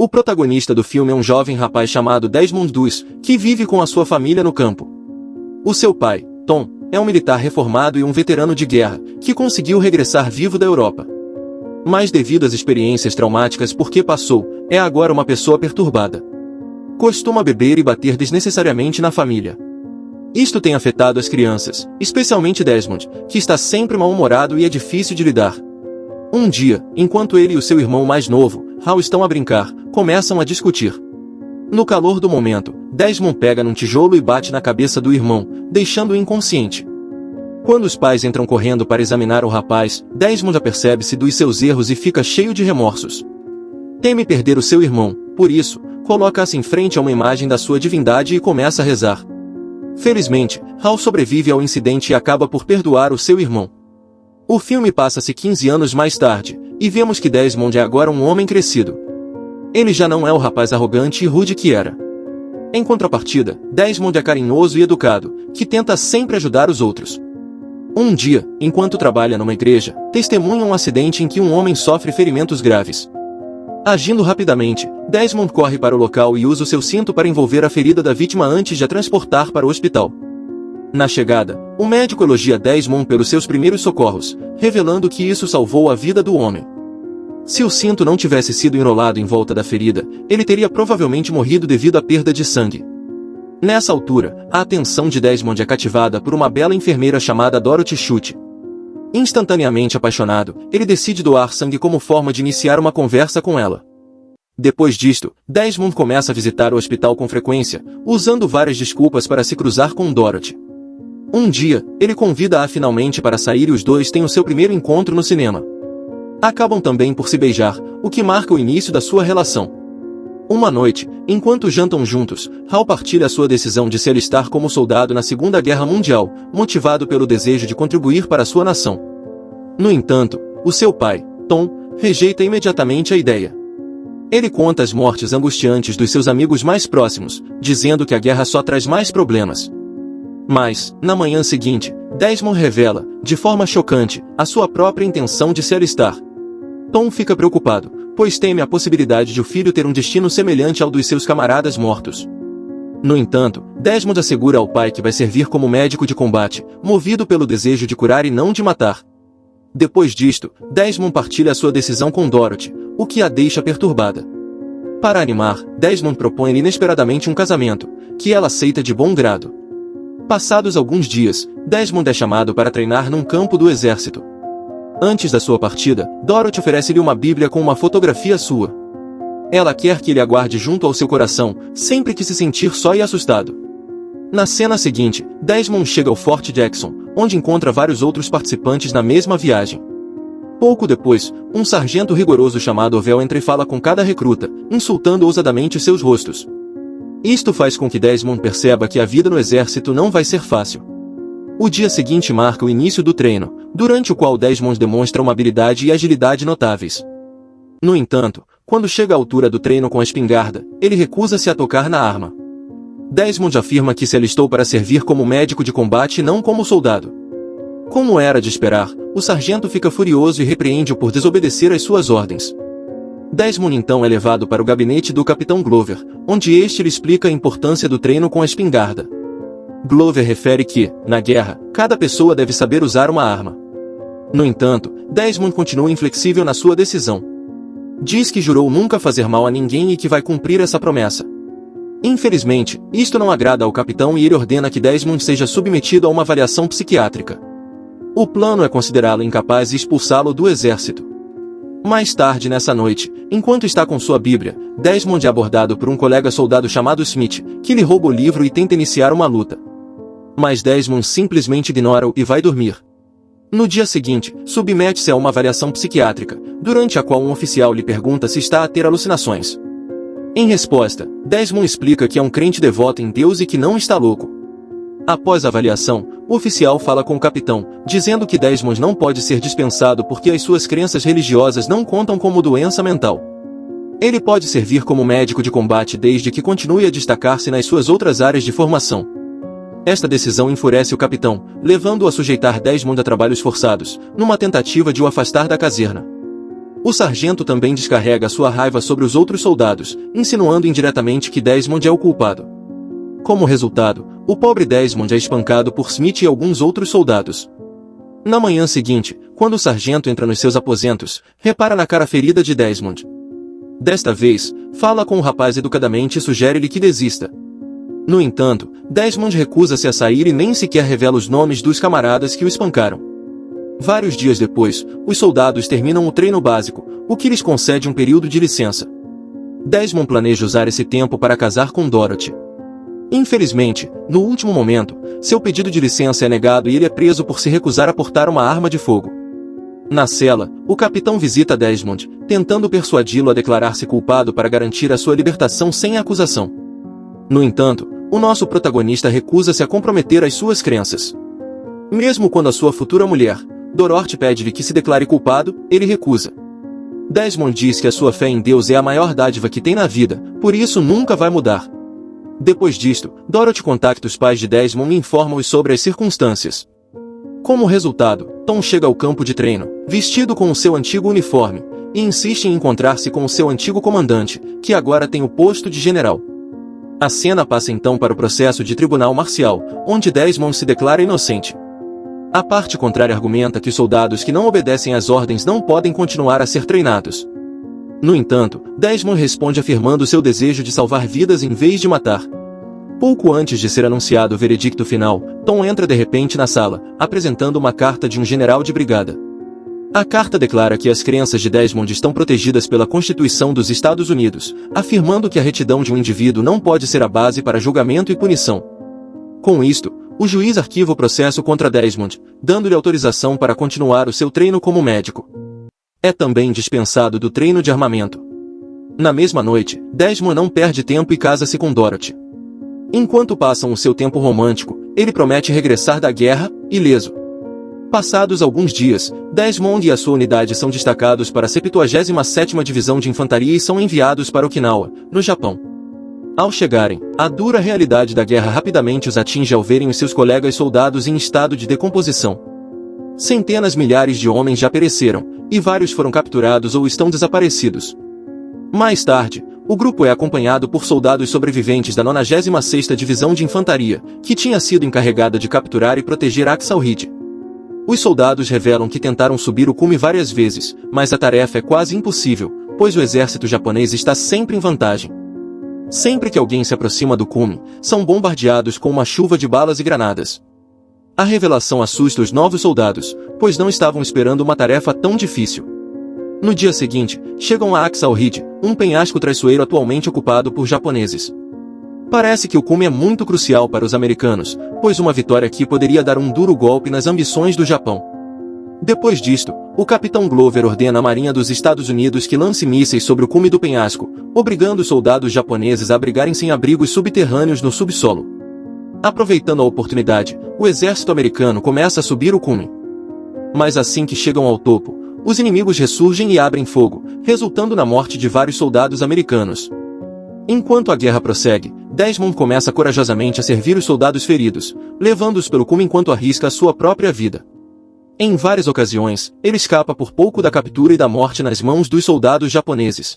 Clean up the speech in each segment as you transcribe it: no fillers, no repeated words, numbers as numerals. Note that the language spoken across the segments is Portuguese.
O protagonista do filme é um jovem rapaz chamado Desmond Doss, que vive com a sua família no campo. O seu pai, Tom, é um militar reformado e um veterano de guerra, que conseguiu regressar vivo da Europa. Mas devido às experiências traumáticas por que passou, é agora uma pessoa perturbada. Costuma beber e bater desnecessariamente na família. Isto tem afetado as crianças, especialmente Desmond, que está sempre mal-humorado e é difícil de lidar. Um dia, enquanto ele e o seu irmão mais novo, Hal, estão a brincar, começam a discutir. No calor do momento, Desmond pega num tijolo e bate na cabeça do irmão, deixando-o inconsciente. Quando os pais entram correndo para examinar o rapaz, Desmond apercebe-se dos seus erros e fica cheio de remorsos. Teme perder o seu irmão, por isso, coloca-se em frente a uma imagem da sua divindade e começa a rezar. Felizmente, Hal sobrevive ao incidente e acaba por perdoar o seu irmão. O filme passa-se 15 anos mais tarde, e vemos que Desmond é agora um homem crescido. Ele já não é o rapaz arrogante e rude que era. Em contrapartida, Desmond é carinhoso e educado, que tenta sempre ajudar os outros. Um dia, enquanto trabalha numa igreja, testemunha um acidente em que um homem sofre ferimentos graves. Agindo rapidamente, Desmond corre para o local e usa o seu cinto para envolver a ferida da vítima antes de a transportar para o hospital. Na chegada, o médico elogia Desmond pelos seus primeiros socorros, revelando que isso salvou a vida do homem. Se o cinto não tivesse sido enrolado em volta da ferida, ele teria provavelmente morrido devido à perda de sangue. Nessa altura, a atenção de Desmond é cativada por uma bela enfermeira chamada Dorothy Schutte. Instantaneamente apaixonado, ele decide doar sangue como forma de iniciar uma conversa com ela. Depois disto, Desmond começa a visitar o hospital com frequência, usando várias desculpas para se cruzar com Dorothy. Um dia, ele convida-a finalmente para sair e os dois têm o seu primeiro encontro no cinema. Acabam também por se beijar, o que marca o início da sua relação. Uma noite, enquanto jantam juntos, Hal partilha sua decisão de se alistar como soldado na Segunda Guerra Mundial, motivado pelo desejo de contribuir para sua nação. No entanto, o seu pai, Tom, rejeita imediatamente a ideia. Ele conta as mortes angustiantes dos seus amigos mais próximos, dizendo que a guerra só traz mais problemas. Mas, na manhã seguinte, Desmond revela, de forma chocante, a sua própria intenção de se alistar. Tom fica preocupado, pois teme a possibilidade de o filho ter um destino semelhante ao dos seus camaradas mortos. No entanto, Desmond assegura ao pai que vai servir como médico de combate, movido pelo desejo de curar e não de matar. Depois disto, Desmond partilha sua decisão com Dorothy, o que a deixa perturbada. Para animar, Desmond propõe inesperadamente um casamento, que ela aceita de bom grado. Passados alguns dias, Desmond é chamado para treinar num campo do exército. Antes da sua partida, Dorothy oferece-lhe uma Bíblia com uma fotografia sua. Ela quer que ele a guarde junto ao seu coração, sempre que se sentir só e assustado. Na cena seguinte, Desmond chega ao Fort Jackson, onde encontra vários outros participantes na mesma viagem. Pouco depois, um sargento rigoroso chamado Ovel entra e fala com cada recruta, insultando ousadamente seus rostos. Isto faz com que Desmond perceba que a vida no exército não vai ser fácil. O dia seguinte marca o início do treino, durante o qual Desmond demonstra uma habilidade e agilidade notáveis. No entanto, quando chega à altura do treino com a espingarda, ele recusa-se a tocar na arma. Desmond afirma que se alistou para servir como médico de combate e não como soldado. Como era de esperar, o sargento fica furioso e repreende-o por desobedecer às suas ordens. Desmond então é levado para o gabinete do Capitão Glover, onde este lhe explica a importância do treino com a espingarda. Glover refere que, na guerra, cada pessoa deve saber usar uma arma. No entanto, Desmond continua inflexível na sua decisão. Diz que jurou nunca fazer mal a ninguém e que vai cumprir essa promessa. Infelizmente, isto não agrada ao capitão e ele ordena que Desmond seja submetido a uma avaliação psiquiátrica. O plano é considerá-lo incapaz e expulsá-lo do exército. Mais tarde nessa noite, enquanto está com sua Bíblia, Desmond é abordado por um colega soldado chamado Smith, que lhe rouba o livro e tenta iniciar uma luta. Mas Desmond simplesmente ignora-o e vai dormir. No dia seguinte, submete-se a uma avaliação psiquiátrica, durante a qual um oficial lhe pergunta se está a ter alucinações. Em resposta, Desmond explica que é um crente devoto em Deus e que não está louco. Após a avaliação, o oficial fala com o capitão, dizendo que Desmond não pode ser dispensado porque as suas crenças religiosas não contam como doença mental. Ele pode servir como médico de combate desde que continue a destacar-se nas suas outras áreas de formação. Esta decisão enfurece o capitão, levando-o a sujeitar Desmond a trabalhos forçados, numa tentativa de o afastar da caserna. O sargento também descarrega sua raiva sobre os outros soldados, insinuando indiretamente que Desmond é o culpado. Como resultado, o pobre Desmond é espancado por Smith e alguns outros soldados. Na manhã seguinte, quando o sargento entra nos seus aposentos, repara na cara ferida de Desmond. Desta vez, fala com o rapaz educadamente e sugere-lhe que desista. No entanto, Desmond recusa-se a sair e nem sequer revela os nomes dos camaradas que o espancaram. Vários dias depois, os soldados terminam o treino básico, o que lhes concede um período de licença. Desmond planeja usar esse tempo para casar com Dorothy. Infelizmente, no último momento, seu pedido de licença é negado e ele é preso por se recusar a portar uma arma de fogo. Na cela, o capitão visita Desmond, tentando persuadi-lo a declarar-se culpado para garantir a sua libertação sem acusação. No entanto, o nosso protagonista recusa-se a comprometer as suas crenças. Mesmo quando a sua futura mulher, Dorothy, pede-lhe que se declare culpado, ele recusa. Desmond diz que a sua fé em Deus é a maior dádiva que tem na vida, por isso nunca vai mudar. Depois disto, Dorothy contacta os pais de Desmond e informa-os sobre as circunstâncias. Como resultado, Tom chega ao campo de treino, vestido com o seu antigo uniforme, e insiste em encontrar-se com o seu antigo comandante, que agora tem o posto de general. A cena passa então para o processo de tribunal marcial, onde Desmond se declara inocente. A parte contrária argumenta que os soldados que não obedecem às ordens não podem continuar a ser treinados. No entanto, Desmond responde afirmando seu desejo de salvar vidas em vez de matar. Pouco antes de ser anunciado o veredicto final, Tom entra de repente na sala, apresentando uma carta de um general de brigada. A carta declara que as crenças de Desmond estão protegidas pela Constituição dos Estados Unidos, afirmando que a retidão de um indivíduo não pode ser a base para julgamento e punição. Com isto, o juiz arquiva o processo contra Desmond, dando-lhe autorização para continuar o seu treino como médico. É também dispensado do treino de armamento. Na mesma noite, Desmond não perde tempo e casa-se com Dorothy. Enquanto passam o seu tempo romântico, ele promete regressar da guerra, ileso. Passados alguns dias, Desmond e a sua unidade são destacados para a 77ª Divisão de Infantaria e são enviados para Okinawa, no Japão. Ao chegarem, a dura realidade da guerra rapidamente os atinge ao verem os seus colegas soldados em estado de decomposição. Centenas milhares de homens já pereceram, e vários foram capturados ou estão desaparecidos. Mais tarde, o grupo é acompanhado por soldados sobreviventes da 96ª Divisão de Infantaria, que tinha sido encarregada de capturar e proteger Axel Reed. Os soldados revelam que tentaram subir o cume várias vezes, mas a tarefa é quase impossível, pois o exército japonês está sempre em vantagem. Sempre que alguém se aproxima do cume, são bombardeados com uma chuva de balas e granadas. A revelação assusta os novos soldados, pois não estavam esperando uma tarefa tão difícil. No dia seguinte, chegam a Axel Reed, um penhasco traiçoeiro atualmente ocupado por japoneses. Parece que o cume é muito crucial para os americanos, pois uma vitória aqui poderia dar um duro golpe nas ambições do Japão. Depois disto, o capitão Glover ordena à Marinha dos Estados Unidos que lance mísseis sobre o cume do penhasco, obrigando os soldados japoneses a abrigarem-se em abrigos subterrâneos no subsolo. Aproveitando a oportunidade, o exército americano começa a subir o cume. Mas assim que chegam ao topo, os inimigos ressurgem e abrem fogo, resultando na morte de vários soldados americanos. Enquanto a guerra prossegue, Desmond começa corajosamente a servir os soldados feridos, levando-os pelo cume enquanto arrisca a sua própria vida. Em várias ocasiões, ele escapa por pouco da captura e da morte nas mãos dos soldados japoneses.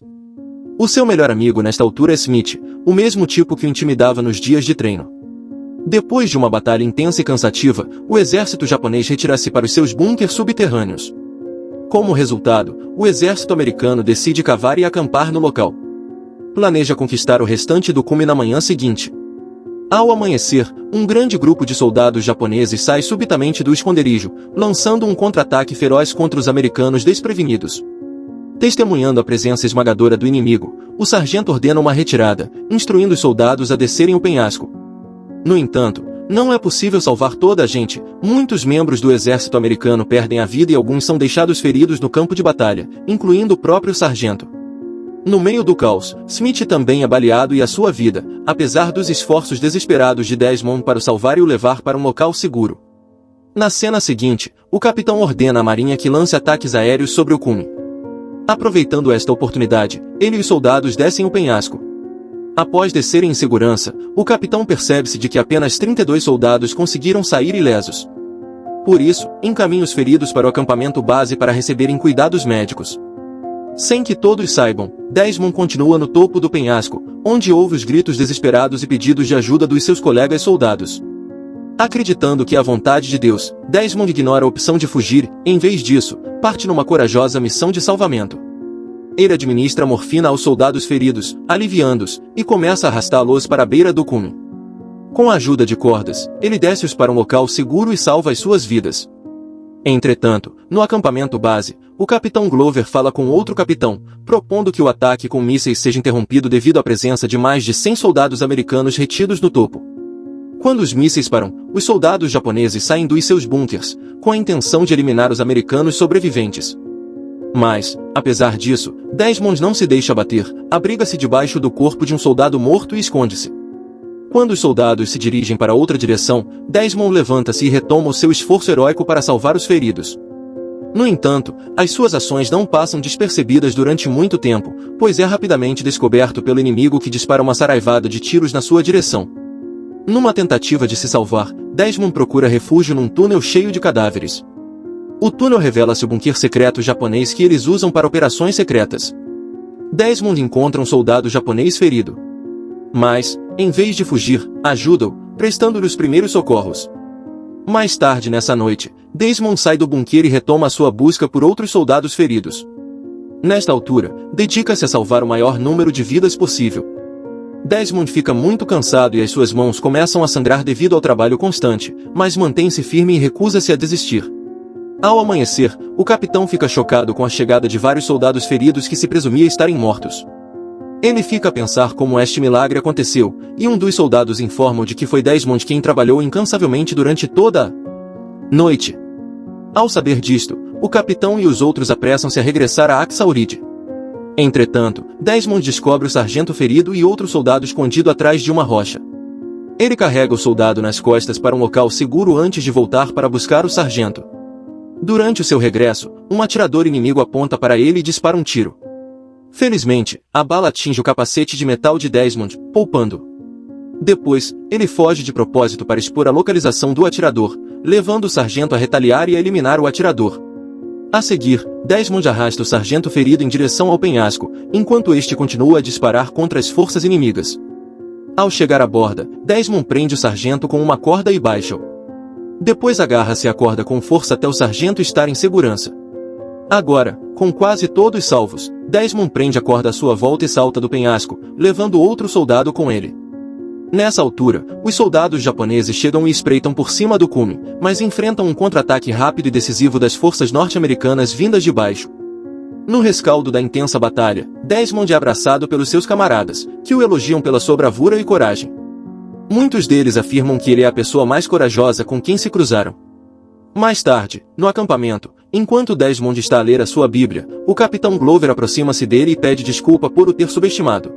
O seu melhor amigo nesta altura é Smith, o mesmo tipo que o intimidava nos dias de treino. Depois de uma batalha intensa e cansativa, o exército japonês retira-se para os seus bunkers subterrâneos. Como resultado, o exército americano decide cavar e acampar no local. Planeja conquistar o restante do cume na manhã seguinte. Ao amanhecer, um grande grupo de soldados japoneses sai subitamente do esconderijo, lançando um contra-ataque feroz contra os americanos desprevenidos. Testemunhando a presença esmagadora do inimigo, o sargento ordena uma retirada, instruindo os soldados a descerem o penhasco. No entanto, não é possível salvar toda a gente, muitos membros do exército americano perdem a vida e alguns são deixados feridos no campo de batalha, incluindo o próprio sargento. No meio do caos, Smith também é baleado e a sua vida, apesar dos esforços desesperados de Desmond para o salvar e o levar para um local seguro. Na cena seguinte, o capitão ordena à marinha que lance ataques aéreos sobre o cume. Aproveitando esta oportunidade, ele e os soldados descem o penhasco. Após descerem em segurança, o capitão percebe-se de que apenas 32 soldados conseguiram sair ilesos. Por isso, encaminha os feridos para o acampamento base para receberem cuidados médicos. Sem que todos saibam, Desmond continua no topo do penhasco, onde ouve os gritos desesperados e pedidos de ajuda dos seus colegas soldados. Acreditando que é a vontade de Deus, Desmond ignora a opção de fugir, e, em vez disso, parte numa corajosa missão de salvamento. Ele administra morfina aos soldados feridos, aliviando-os, e começa a arrastá-los para a beira do cume. Com a ajuda de cordas, ele desce-os para um local seguro e salva as suas vidas. Entretanto, no acampamento base, o capitão Glover fala com outro capitão, propondo que o ataque com mísseis seja interrompido devido à presença de mais de 100 soldados americanos retidos no topo. Quando os mísseis param, os soldados japoneses saem dos seus bunkers, com a intenção de eliminar os americanos sobreviventes. Mas, apesar disso, Desmond não se deixa abater, abriga-se debaixo do corpo de um soldado morto e esconde-se. Quando os soldados se dirigem para outra direção, Desmond levanta-se e retoma o seu esforço heróico para salvar os feridos. No entanto, as suas ações não passam despercebidas durante muito tempo, pois é rapidamente descoberto pelo inimigo que dispara uma saraivada de tiros na sua direção. Numa tentativa de se salvar, Desmond procura refúgio num túnel cheio de cadáveres. O túnel revela-se o bunker secreto japonês que eles usam para operações secretas. Desmond encontra um soldado japonês ferido. Mas, em vez de fugir, ajuda-o, prestando-lhe os primeiros socorros. Mais tarde nessa noite, Desmond sai do bunker e retoma a sua busca por outros soldados feridos. Nesta altura, dedica-se a salvar o maior número de vidas possível. Desmond fica muito cansado e as suas mãos começam a sangrar devido ao trabalho constante, mas mantém-se firme e recusa-se a desistir. Ao amanhecer, o capitão fica chocado com a chegada de vários soldados feridos que se presumia estarem mortos. Ele fica a pensar como este milagre aconteceu, e um dos soldados informa de que foi Desmond quem trabalhou incansavelmente durante toda a noite. Ao saber disto, o capitão e os outros apressam-se a regressar a Axaurid. Entretanto, Desmond descobre o sargento ferido e outro soldado escondido atrás de uma rocha. Ele carrega o soldado nas costas para um local seguro antes de voltar para buscar o sargento. Durante o seu regresso, um atirador inimigo aponta para ele e dispara um tiro. Felizmente, a bala atinge o capacete de metal de Desmond, poupando-o. Depois, ele foge de propósito para expor a localização do atirador, levando o sargento a retaliar e a eliminar o atirador. A seguir, Desmond arrasta o sargento ferido em direção ao penhasco, enquanto este continua a disparar contra as forças inimigas. Ao chegar à borda, Desmond prende o sargento com uma corda e baixa-o. Depois agarra-se à corda com força até o sargento estar em segurança. Agora, com quase todos salvos, Desmond prende a corda à sua volta e salta do penhasco, levando outro soldado com ele. Nessa altura, os soldados japoneses chegam e espreitam por cima do cume, mas enfrentam um contra-ataque rápido e decisivo das forças norte-americanas vindas de baixo. No rescaldo da intensa batalha, Desmond é abraçado pelos seus camaradas, que o elogiam pela sua bravura e coragem. Muitos deles afirmam que ele é a pessoa mais corajosa com quem se cruzaram. Mais tarde, no acampamento, enquanto Desmond está a ler a sua Bíblia, o capitão Glover aproxima-se dele e pede desculpa por o ter subestimado.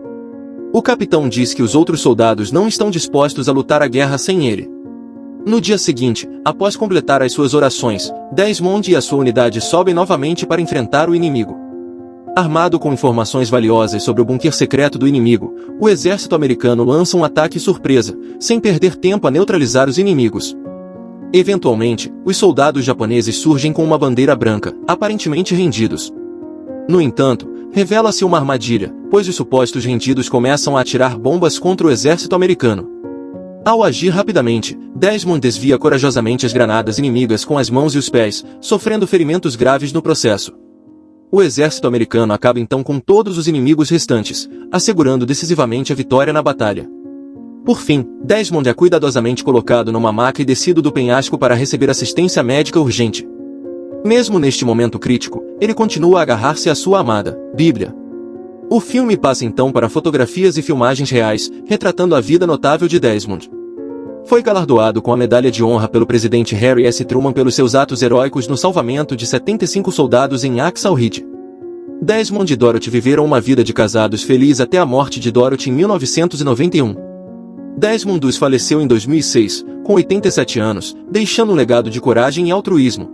O capitão diz que os outros soldados não estão dispostos a lutar a guerra sem ele. No dia seguinte, após completar as suas orações, Desmond e a sua unidade sobem novamente para enfrentar o inimigo. Armado com informações valiosas sobre o bunker secreto do inimigo, o exército americano lança um ataque surpresa, sem perder tempo a neutralizar os inimigos. Eventualmente, os soldados japoneses surgem com uma bandeira branca, aparentemente rendidos. No entanto, revela-se uma armadilha, pois os supostos rendidos começam a atirar bombas contra o exército americano. Ao agir rapidamente, Desmond desvia corajosamente as granadas inimigas com as mãos e os pés, sofrendo ferimentos graves no processo. O exército americano acaba então com todos os inimigos restantes, assegurando decisivamente a vitória na batalha. Por fim, Desmond é cuidadosamente colocado numa maca e descido do penhasco para receber assistência médica urgente. Mesmo neste momento crítico, ele continua a agarrar-se à sua amada Bíblia. O filme passa então para fotografias e filmagens reais, retratando a vida notável de Desmond. Foi galardoado com a Medalha de Honra pelo presidente Harry S. Truman pelos seus atos heróicos no salvamento de 75 soldados em Axaurid. Desmond e Dorothy viveram uma vida de casados feliz até a morte de Dorothy em 1991. Desmond faleceu em 2006, com 87 anos, deixando um legado de coragem e altruísmo.